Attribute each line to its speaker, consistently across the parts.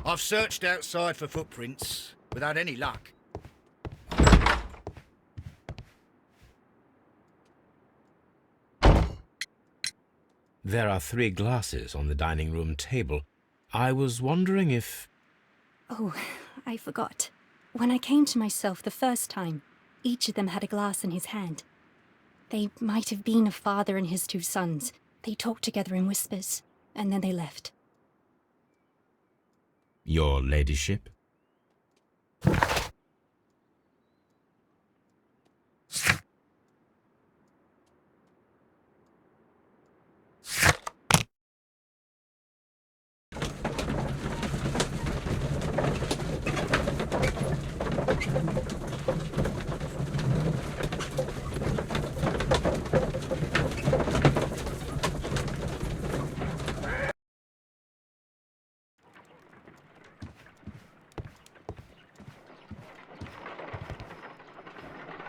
Speaker 1: I've searched outside for footprints, without any luck.
Speaker 2: There are 3 glasses on the dining room table. I was wondering if...
Speaker 3: Oh, I forgot. When I came to myself the first time, each of them had a glass in his hand. They might have been a father and his 2 sons. They talked together in whispers, and then they left.
Speaker 2: Your ladyship?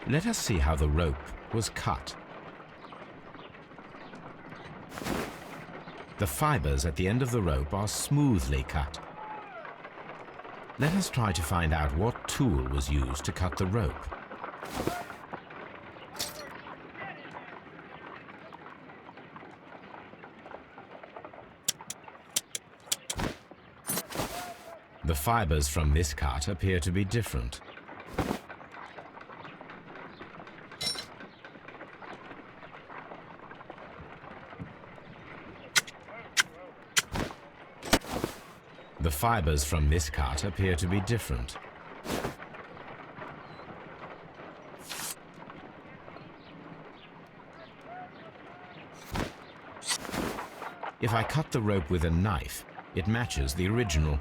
Speaker 2: Let us see how the rope was cut. The fibers at the end of the rope are smoothly cut. Let us try to find out what tool was used to cut the rope. The fibers from this cut appear to be different. The fibers from this cut appear to be different. If I cut the rope with a knife, it matches the original.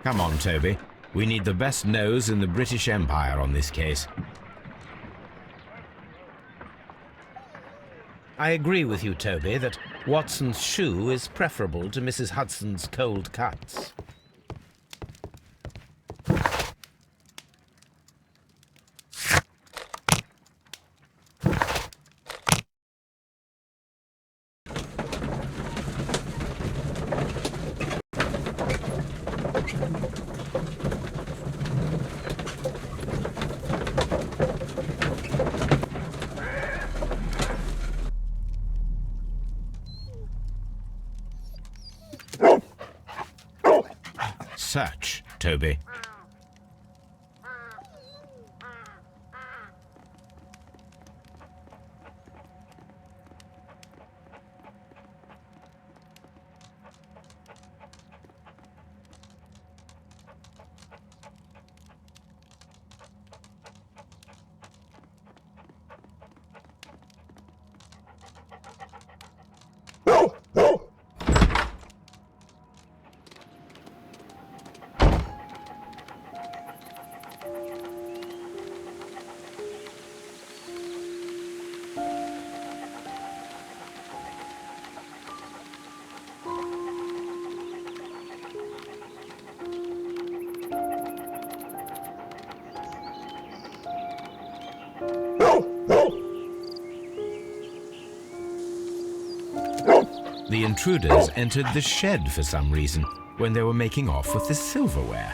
Speaker 2: Come on, Toby. We need the best nose in the British Empire on this case.
Speaker 4: I agree with you, Toby, that Watson's shoe is preferable to Mrs. Hudson's cold cuts.
Speaker 2: Search, Toby. The intruders entered the shed for some reason when they were making off with the silverware.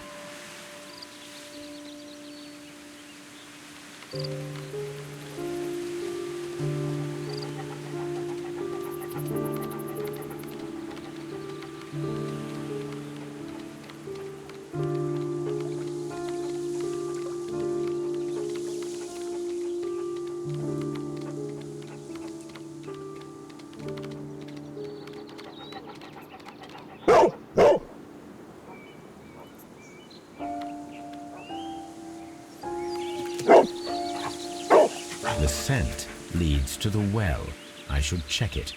Speaker 2: The scent leads to the well. I should check it.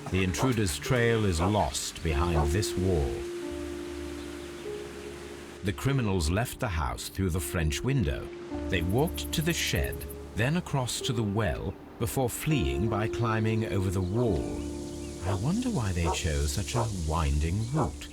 Speaker 2: The intruder's trail is lost behind this wall. The criminals left the house through the French window. They walked to the shed, then across to the well, before fleeing by climbing over the wall. I wonder why they chose such a winding route.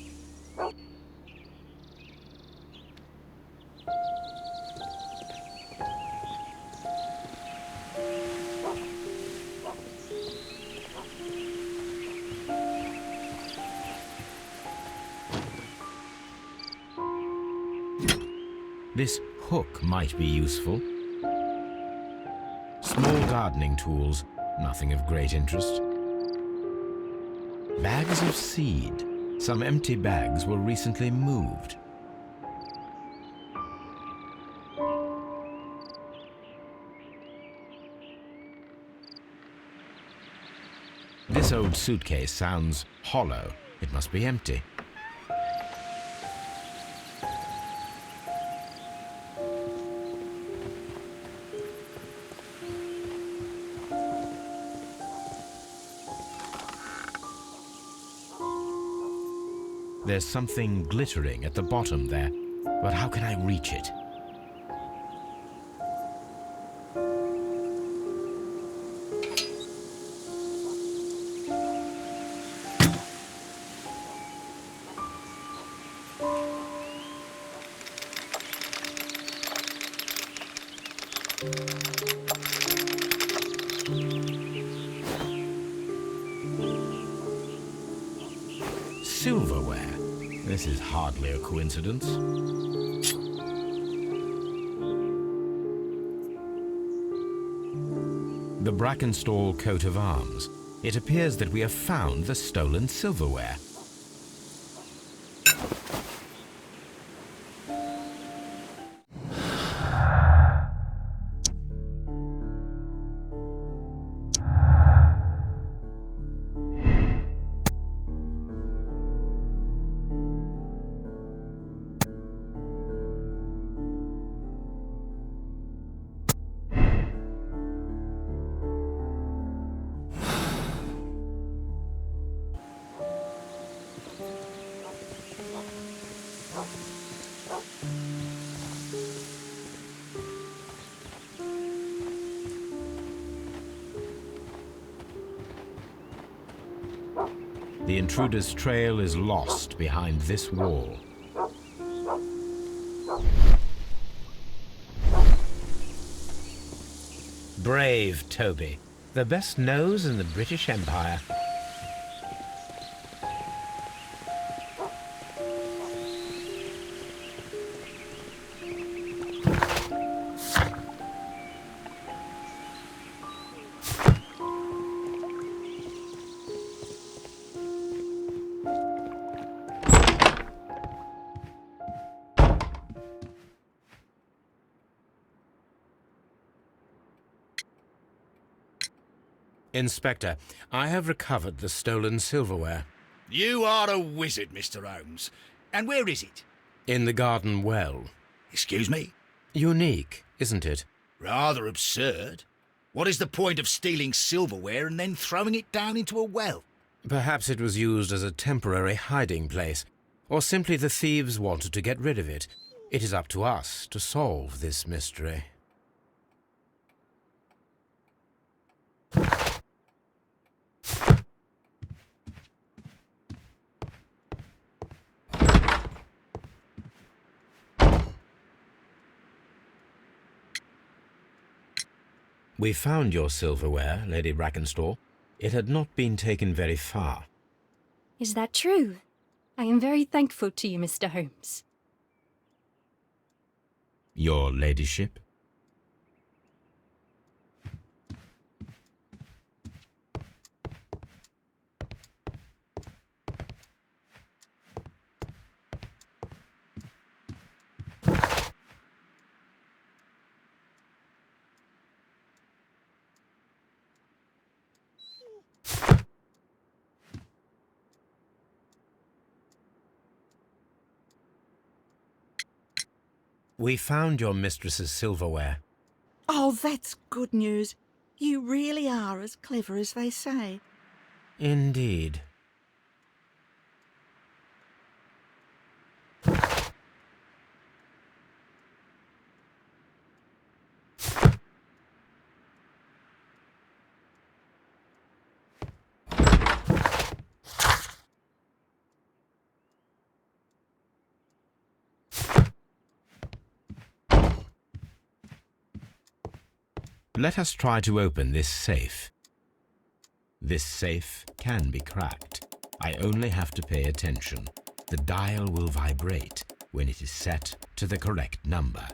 Speaker 2: This hook might be useful. Small gardening tools, nothing of great interest. Bags of seed. Some empty bags were recently moved. This old suitcase sounds hollow. It must be empty. There's something glittering at the bottom there, but how can I reach it? Silverware. This is hardly a coincidence. The Brackenstall coat of arms. It appears that we have found the stolen silverware. The intruder's trail is lost behind this wall.
Speaker 4: Brave Toby, the best nose in the British Empire.
Speaker 2: Inspector, I have recovered the stolen silverware.
Speaker 1: You are a wizard, Mr. Holmes. And where is it?
Speaker 2: In the garden well.
Speaker 1: Excuse me?
Speaker 2: Unique, isn't it?
Speaker 1: Rather absurd. What is the point of stealing silverware and then throwing it down into a well?
Speaker 2: Perhaps it was used as a temporary hiding place, or simply the thieves wanted to get rid of it. It is up to us to solve this mystery. We found your silverware, Lady Brackenstall. It had not been taken very far.
Speaker 3: Is that true? I am very thankful to you, Mr. Holmes.
Speaker 2: Your ladyship? We found your mistress's silverware.
Speaker 5: Oh, that's good news. You really are as clever as they say.
Speaker 2: Indeed. Let us try to open this safe. This safe can be cracked. I only have to pay attention. The dial will vibrate when it is set to the correct number.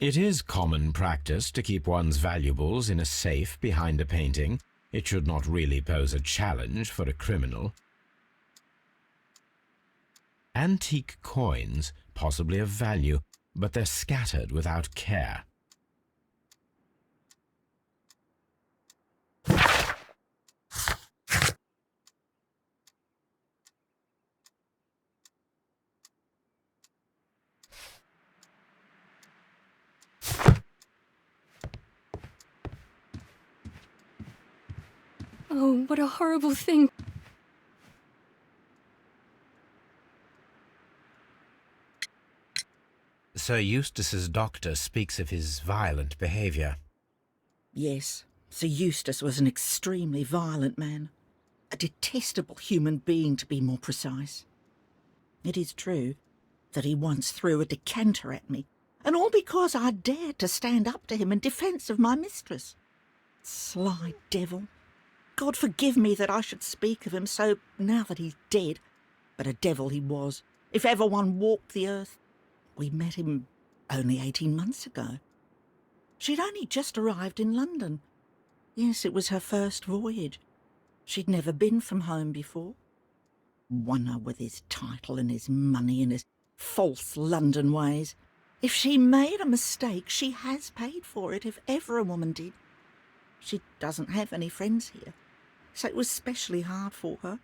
Speaker 2: It is common practice to keep one's valuables in a safe behind a painting. It should not really pose a challenge for a criminal. Antique coins, possibly of value, but they're scattered without care.
Speaker 3: Oh, what a horrible thing.
Speaker 2: Sir Eustace's doctor speaks of his violent behaviour.
Speaker 5: Yes, Sir Eustace was an extremely violent man. A detestable human being, to be more precise. It is true that he once threw a decanter at me, and all because I dared to stand up to him in defence of my mistress. Sly devil. God forgive me that I should speak of him so now that he's dead, but a devil he was, if ever one walked the earth. We met him only 18 months ago. She'd only just arrived in London. Yes, it was her first voyage. She'd never been from home before. Wonder with his title and his money and his false London ways. If she made a mistake, she has paid for it, if ever a woman did. She doesn't have any friends here, so it was specially hard for her.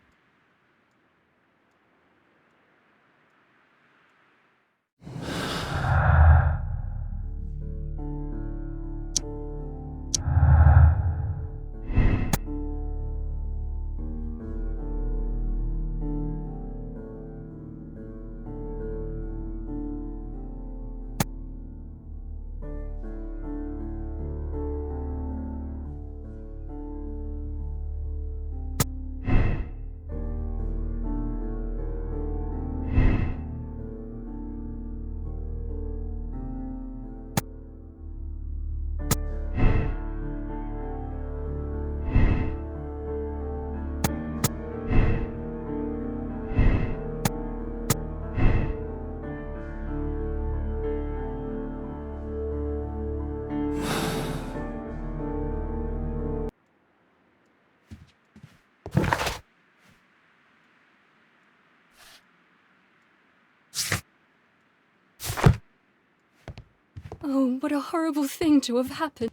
Speaker 3: Oh, what a horrible thing to have happened.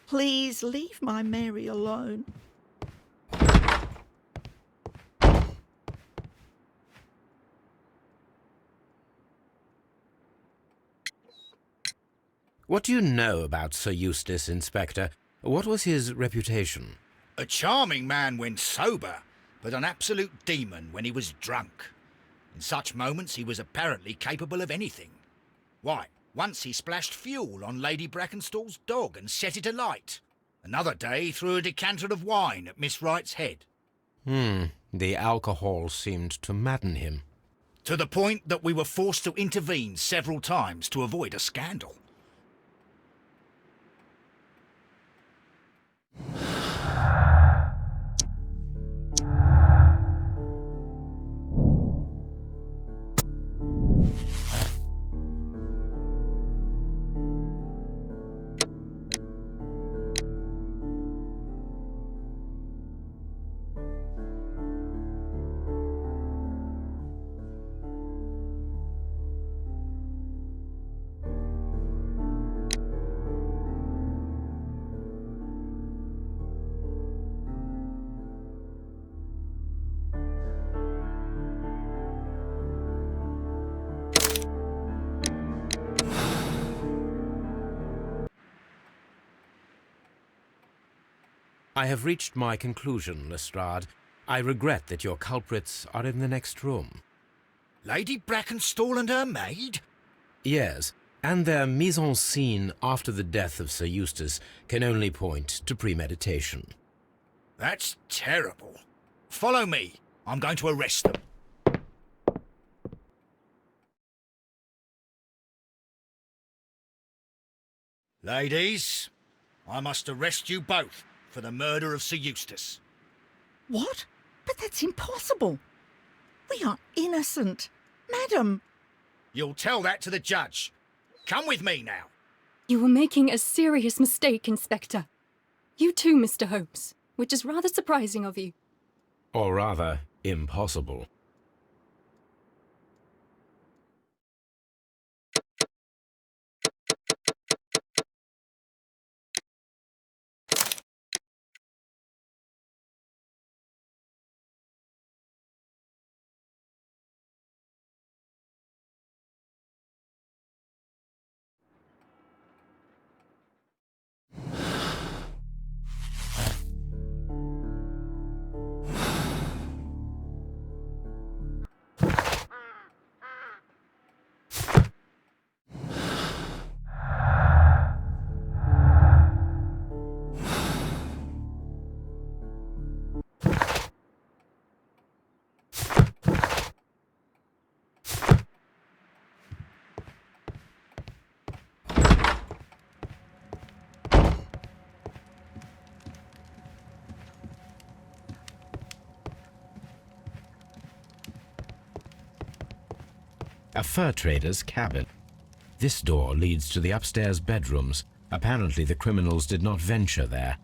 Speaker 5: Please leave my Mary alone.
Speaker 2: What do you know about Sir Eustace, Inspector? What was his reputation?
Speaker 1: A charming man when sober, but an absolute demon when he was drunk. In such moments he was apparently capable of anything. Why, once he splashed fuel on Lady Brackenstall's dog and set it alight. Another day he threw a decanter of wine at Miss Wright's head.
Speaker 2: The alcohol seemed to madden him.
Speaker 1: To the point that we were forced to intervene several times to avoid a scandal.
Speaker 2: I have reached my conclusion, Lestrade. I regret that your culprits are in the next room.
Speaker 1: Lady Brackenstall and her maid?
Speaker 2: Yes, and their mise en scene after the death of Sir Eustace can only point to premeditation.
Speaker 1: That's terrible. Follow me. I'm going to arrest them. Ladies, I must arrest you both for the murder of Sir Eustace.
Speaker 5: What? But that's impossible. We are innocent. Madam.
Speaker 1: You'll tell that to the judge. Come with me now.
Speaker 3: You were making a serious mistake, Inspector. You too, Mr. Holmes, which is rather surprising of you.
Speaker 2: Or rather, impossible. A fur trader's cabin. This door leads to the upstairs bedrooms. Apparently the criminals did not venture there.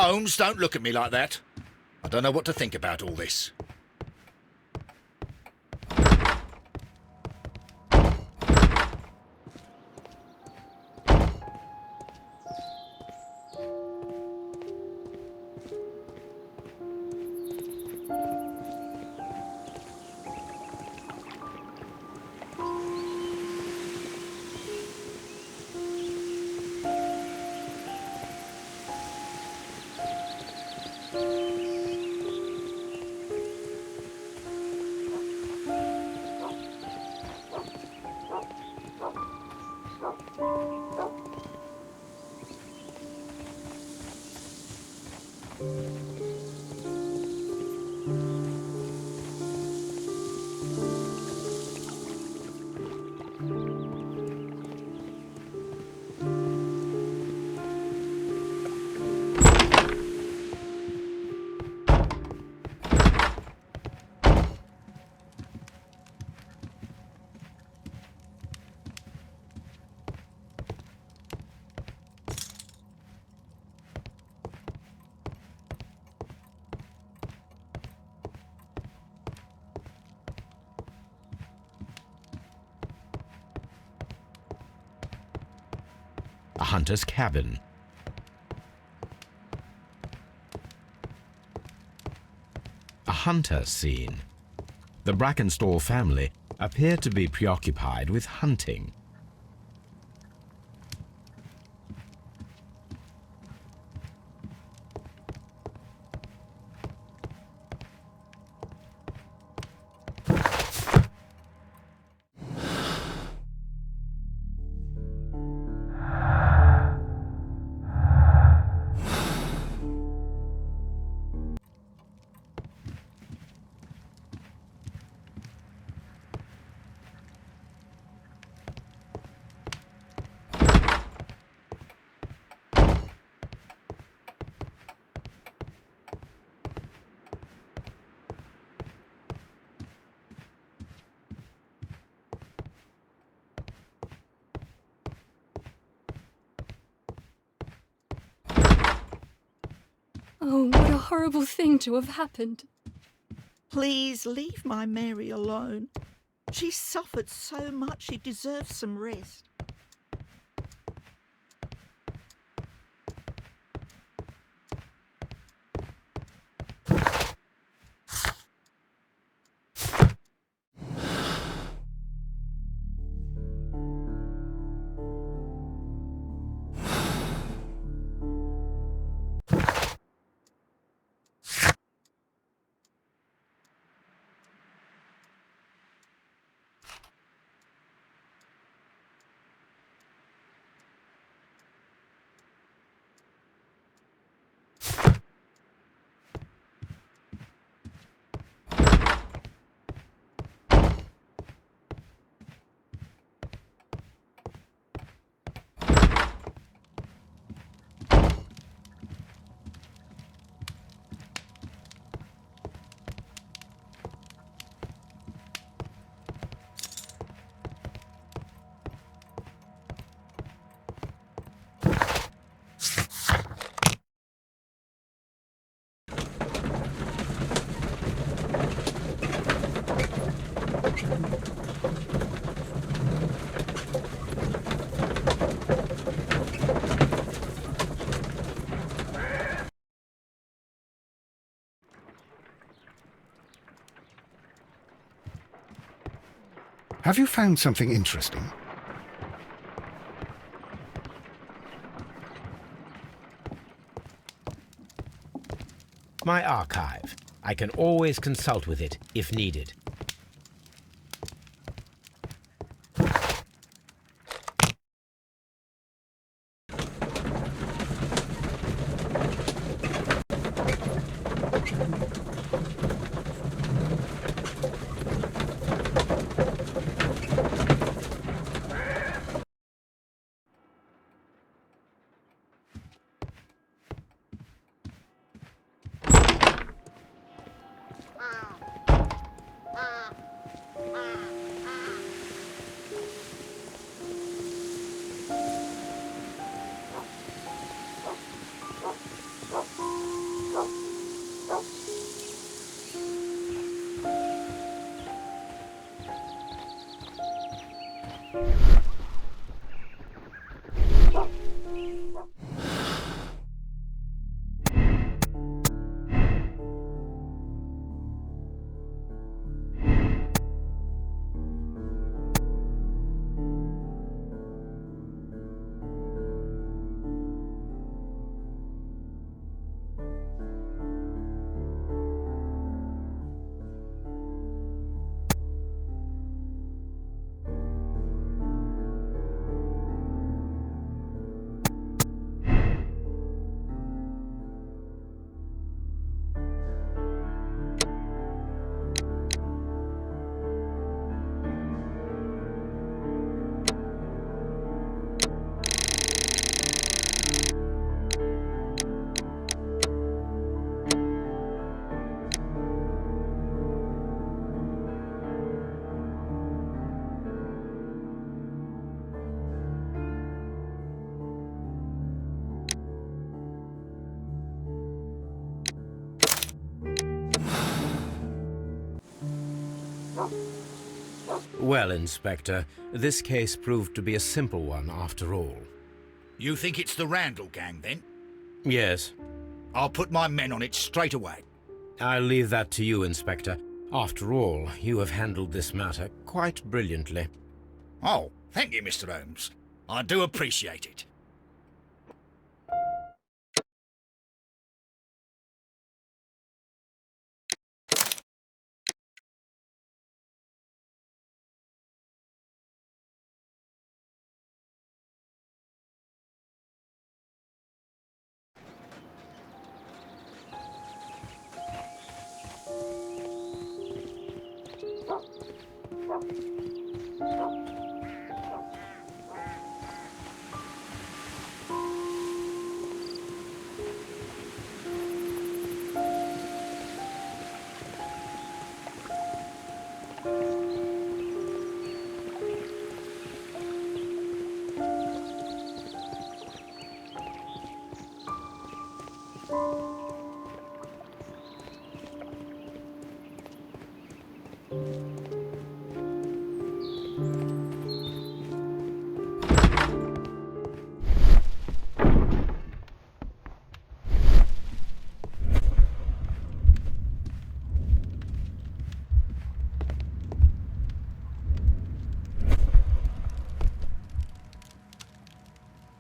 Speaker 1: Holmes, don't look at me like that. I don't know what to think about all this.
Speaker 2: A hunter's cabin. A hunter scene. The Brackenstall family appear to be preoccupied with hunting.
Speaker 3: Oh, what a horrible thing to have happened.
Speaker 5: Please leave my Mary alone. She suffered so much, she deserves some rest.
Speaker 6: Have you found something interesting?
Speaker 4: My archive. I can always consult with it if needed. Well, Inspector, this case proved to be a simple one after all.
Speaker 1: You think it's the Randall gang, then?
Speaker 4: Yes,
Speaker 1: I'll put my men on it straight away.
Speaker 4: I'll leave that to you, Inspector. After all, you have handled this matter quite brilliantly.
Speaker 1: Oh, thank you, Mr. Holmes. I do appreciate it.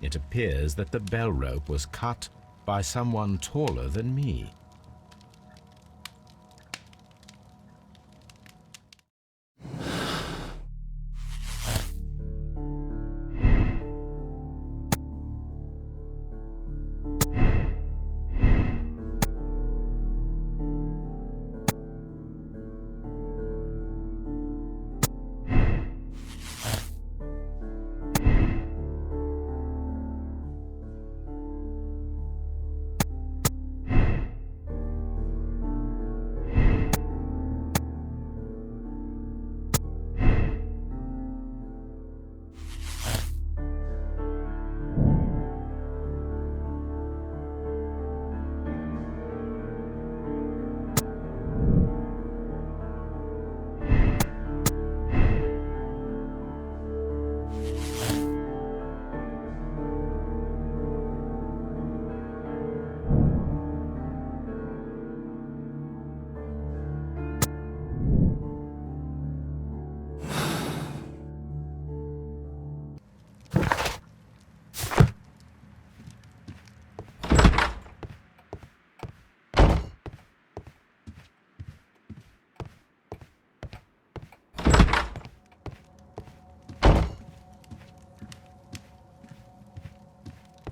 Speaker 2: It appears that the bell rope was cut by someone taller than me.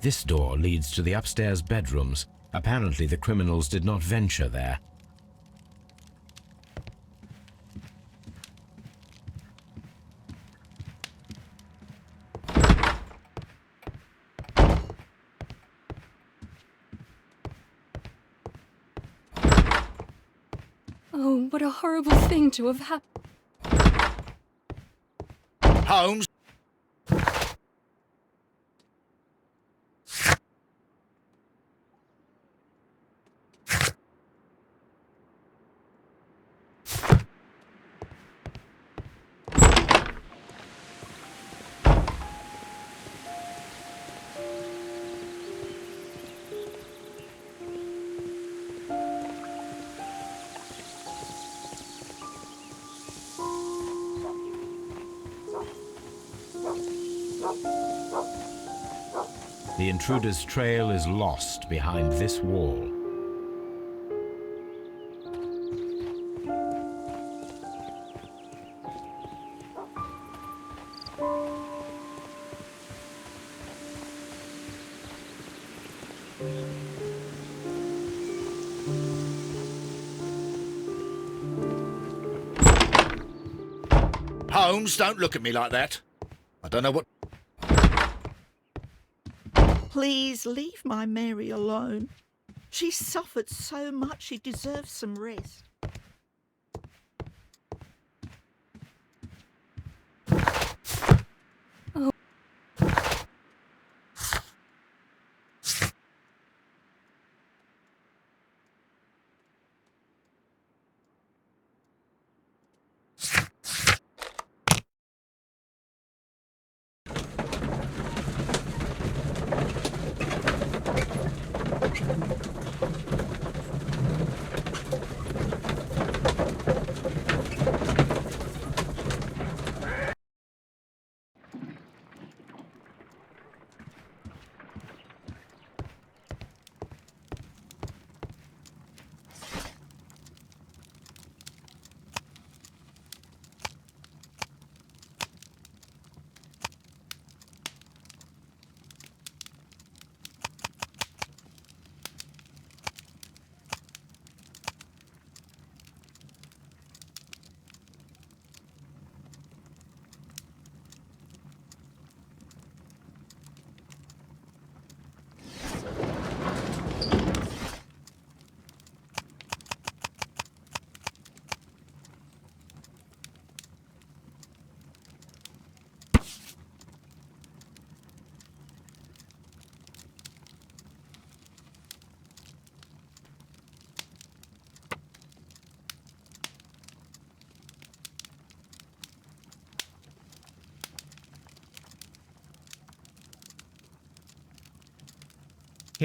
Speaker 2: This door leads to the upstairs bedrooms. Apparently the criminals did not venture there.
Speaker 3: Oh, what a horrible thing to have happened.
Speaker 1: Holmes!
Speaker 2: The intruder's trail is lost behind this wall.
Speaker 1: Holmes, don't look at me like that. I don't know what...
Speaker 5: Please leave my Mary alone. She's suffered so much, she deserves some rest.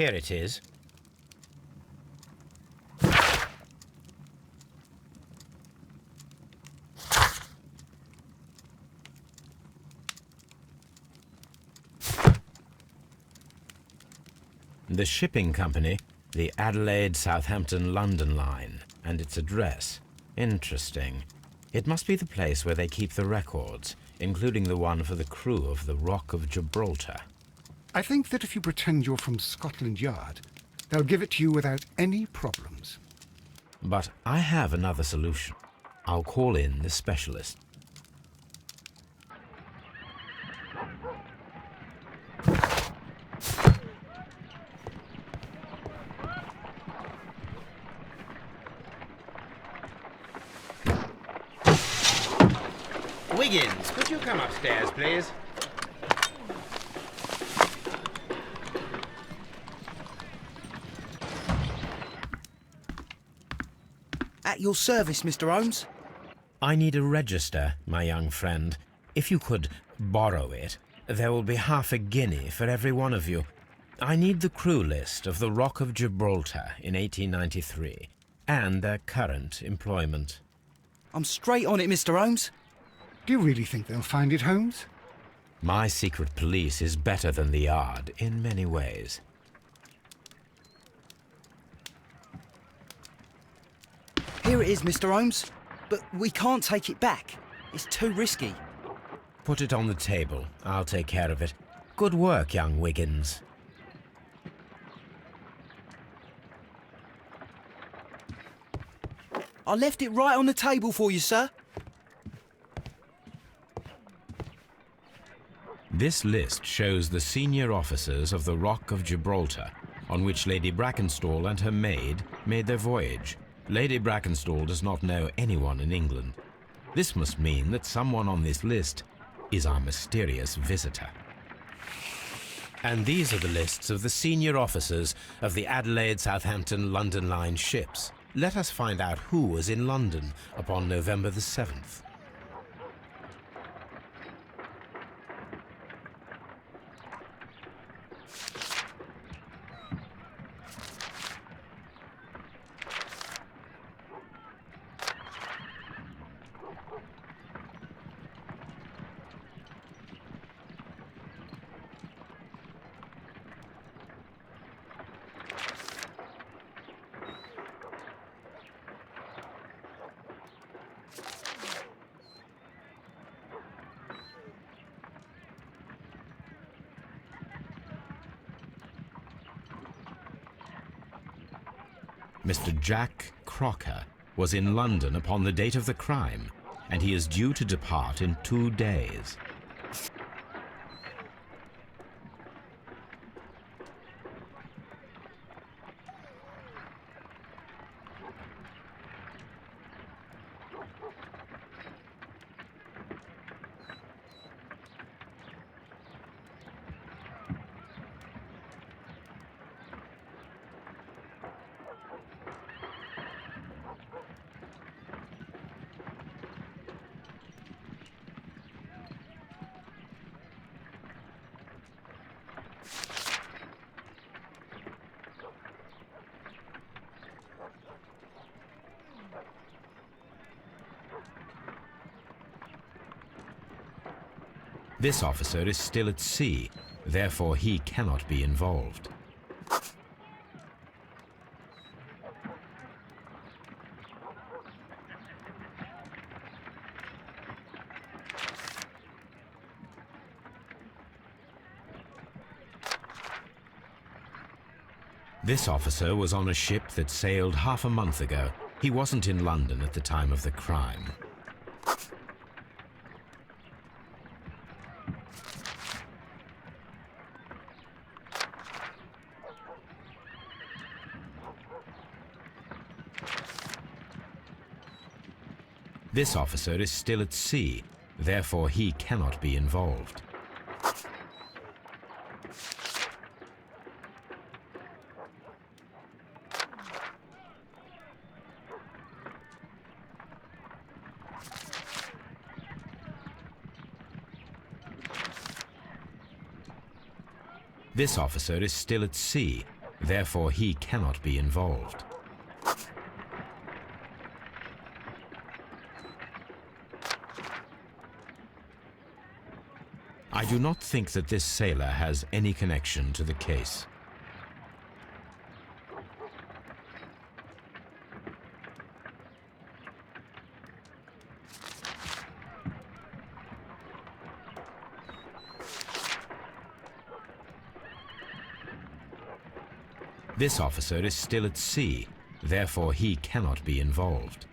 Speaker 4: Here it is. The shipping company, the Adelaide, Southampton, London line, and its address. Interesting. It must be the place where they keep the records, including the one for the crew of the Rock of Gibraltar.
Speaker 6: I think that if you pretend you're from Scotland Yard, they'll give it to you without any problems.
Speaker 2: But I have another solution. I'll call in the specialist.
Speaker 4: Wiggins, could you come upstairs, please?
Speaker 7: At your service, Mr. Holmes.
Speaker 2: I need a register, my young friend. If you could borrow it, there will be half a guinea for every one of you. I need the crew list of the Rock of Gibraltar in 1893 and their current employment.
Speaker 7: I'm straight on it, Mr. Holmes.
Speaker 6: Do you really think they'll find it, Holmes?
Speaker 2: My secret police is better than the Yard in many ways.
Speaker 7: Here it is, Mr. Holmes. But we can't take it back. It's too risky.
Speaker 2: Put it on the table. I'll take care of it. Good work, young Wiggins.
Speaker 7: I left it right on the table for you, sir.
Speaker 2: This list shows the senior officers of the Rock of Gibraltar, on which Lady Brackenstall and her maid made their voyage. Lady Brackenstall does not know anyone in England. This must mean that someone on this list is our mysterious visitor. And these are the lists of the senior officers of the Adelaide, Southampton, London line ships. Let us find out who was in London upon November the 7th. Mr. Jack Crocker was in London upon the date of the crime, and he is due to depart in 2 days. This officer is still at sea, therefore he cannot be involved. This officer was on a ship that sailed half a month ago. He wasn't in London at the time of the crime. This officer is still at sea, therefore he cannot be involved. This officer is still at sea, Therefore, he cannot be involved. I do not think that this sailor has any connection to the case. This officer is still at sea, therefore he cannot be involved.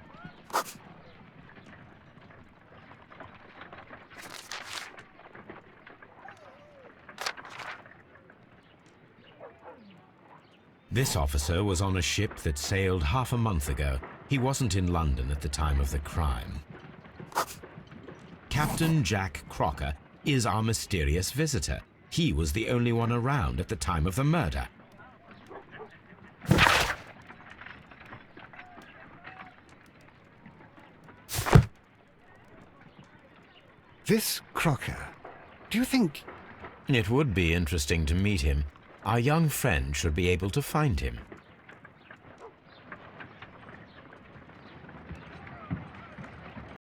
Speaker 2: This officer was on a ship that sailed half a month ago. He wasn't in London at the time of the crime. Captain Jack Crocker is our mysterious visitor. He was the only one around at the time of the murder.
Speaker 6: This Crocker, do you think...
Speaker 2: It would be interesting to meet him. Our young friend should be able to find him.